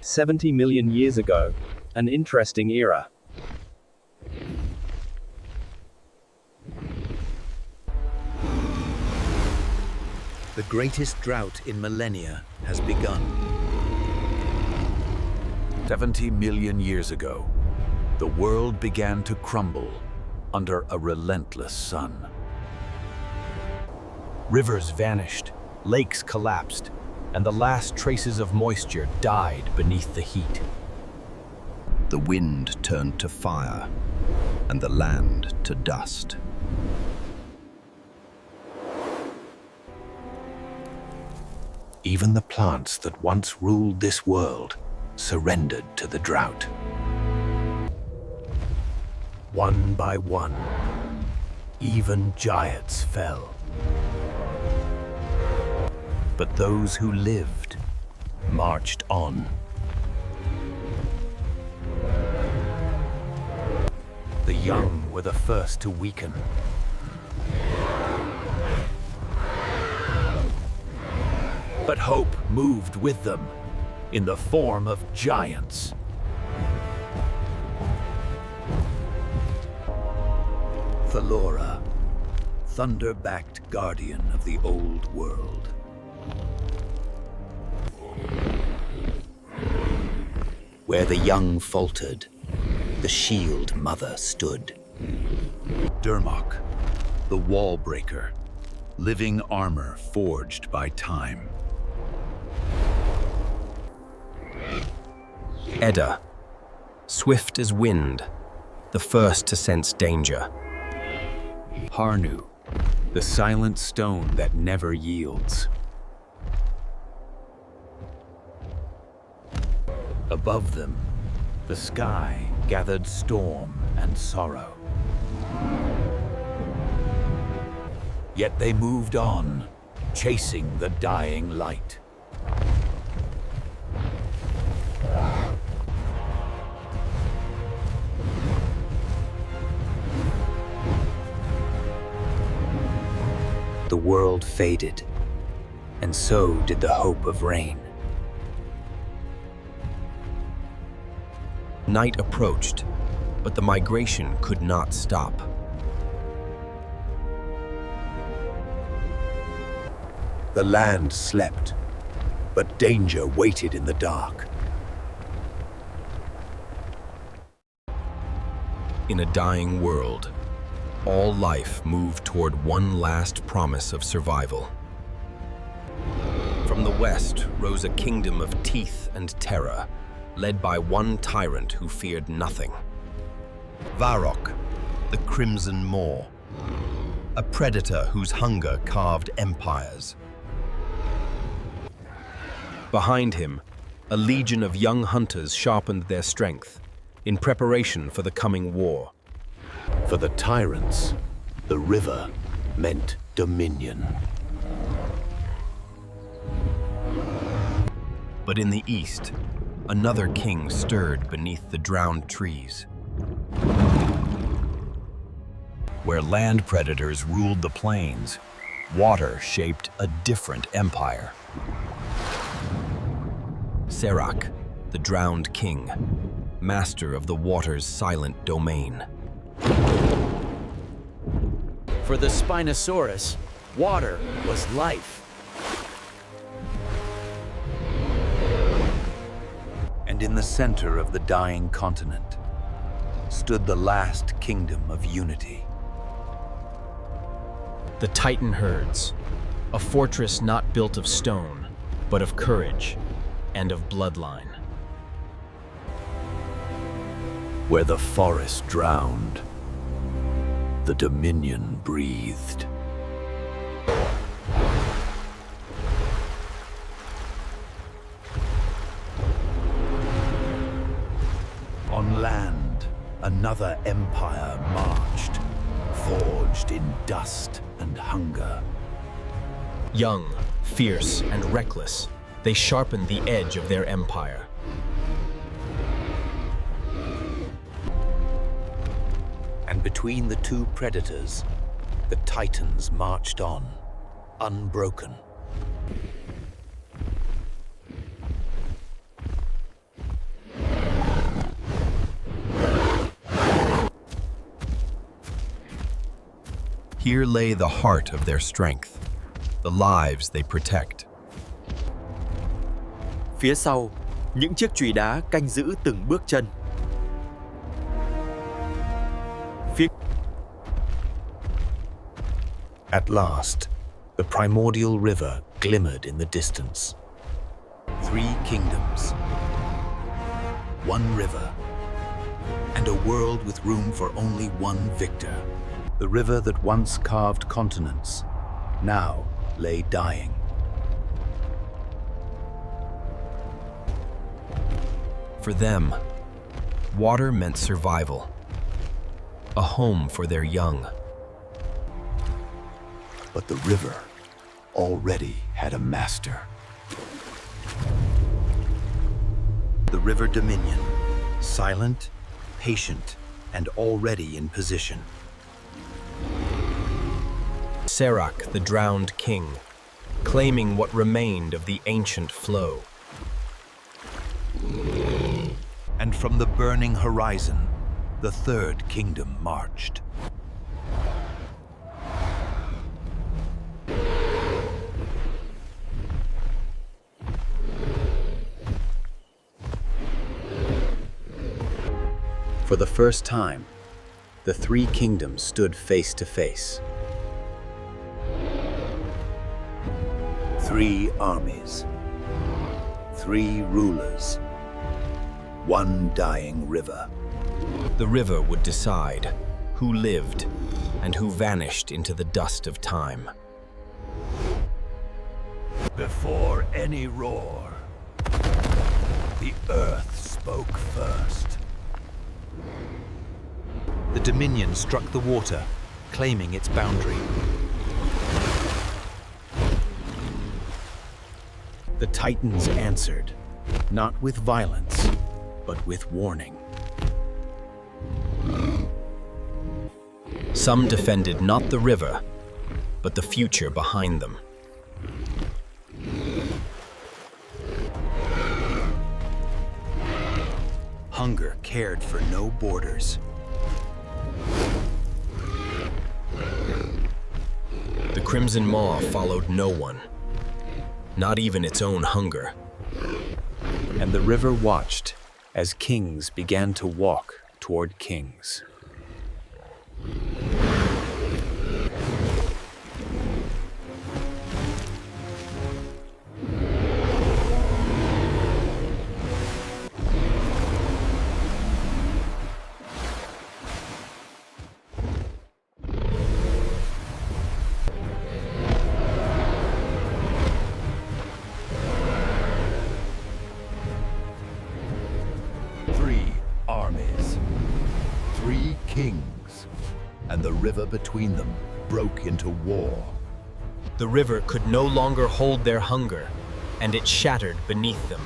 70 million years ago. An interesting era. The greatest drought in millennia has begun. 70 million years ago, the world began to crumble under a relentless sun. Rivers vanished, lakes collapsed, and the last traces of moisture died beneath the heat. The wind turned to fire, and the land to dust. Even the plants that once ruled this world surrendered to the drought. One by one, even giants fell. But those who lived marched on. The young were the first to weaken. But hope moved with them in the form of giants. Thalora, thunder-backed guardian of the old world. Where the young faltered, the shield mother stood. Dermok, the wall breaker, living armor forged by time. Edda, swift as wind, the first to sense danger. Harnu, the silent stone that never yields. Above them, the sky gathered storm and sorrow. Yet they moved on, chasing the dying light. The world faded, and so did the hope of rain. Night approached, but the migration could not stop. The land slept, but danger waited in the dark. In a dying world, all life moved toward one last promise of survival. From the west rose a kingdom of teeth and terror, led by one tyrant who feared nothing. Vharok, the Crimson Maw, a predator whose hunger carved empires. Behind him, a legion of young hunters sharpened their strength in preparation for the coming war. For the tyrants, the river meant dominion. But in the east, another king stirred beneath the drowned trees. Where land predators ruled the plains, water shaped a different empire. Serak, the Drowned King, master of the water's silent domain. For the Spinosaurus, water was life. And in the center of the dying continent stood the last kingdom of unity. The Titan herds, a fortress not built of stone, but of courage and of bloodline. Where the forest drowned, the dominion breathed. On land, another empire marched, forged in dust and hunger. Young, fierce, and reckless, they sharpened the edge of their empire. And between the two predators, the Titans marched on, unbroken. Here lay the heart of their strength, the lives they protect. Phía sau, những chiếc chùy đá canh giữ từng bước chân. At last, the Primordial River glimmered in the distance. 3 kingdoms, 1 river, and a world with room for only one victor. The river that once carved continents now lay dying. For them, water meant survival, a home for their young. But the river already had a master. The River Dominion, silent, patient, and already in position. Serak the Drowned King, claiming what remained of the ancient flow. And from the burning horizon, the 3rd kingdom marched. For the first time, the 3 kingdoms stood face to face. 3 armies, 3 rulers, 1 dying river. The river would decide who lived and who vanished into the dust of time. Before any roar, the earth spoke first. The Dominion struck the water, claiming its boundary. The Titans answered, not with violence, but with warning. Some defended not the river, but the future behind them. Hunger cared for no borders. The Crimson Maw followed no one, not even its own hunger. And the river watched as kings began to walk toward kings. And the river between them broke into war. The river could no longer hold their hunger, and it shattered beneath them.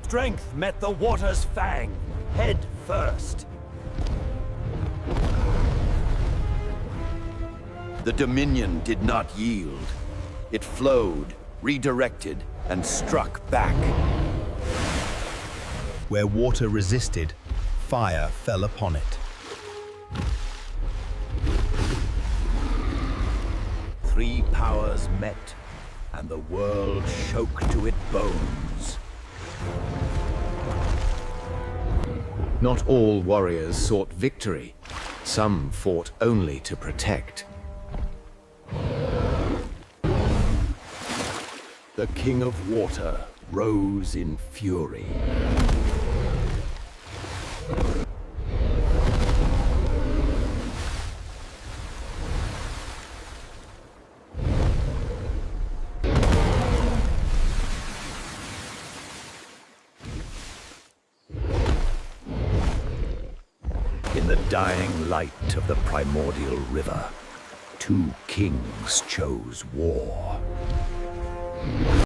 Strength met the water's fang, head first. The Dominion did not yield. It flowed, redirected, and struck back. Where water resisted, fire fell upon it. 3 powers met, and the world shook to its bones. Not all warriors sought victory. Some fought only to protect. The King of Water rose in fury. In the dying light of the Primordial River, 2 kings chose war.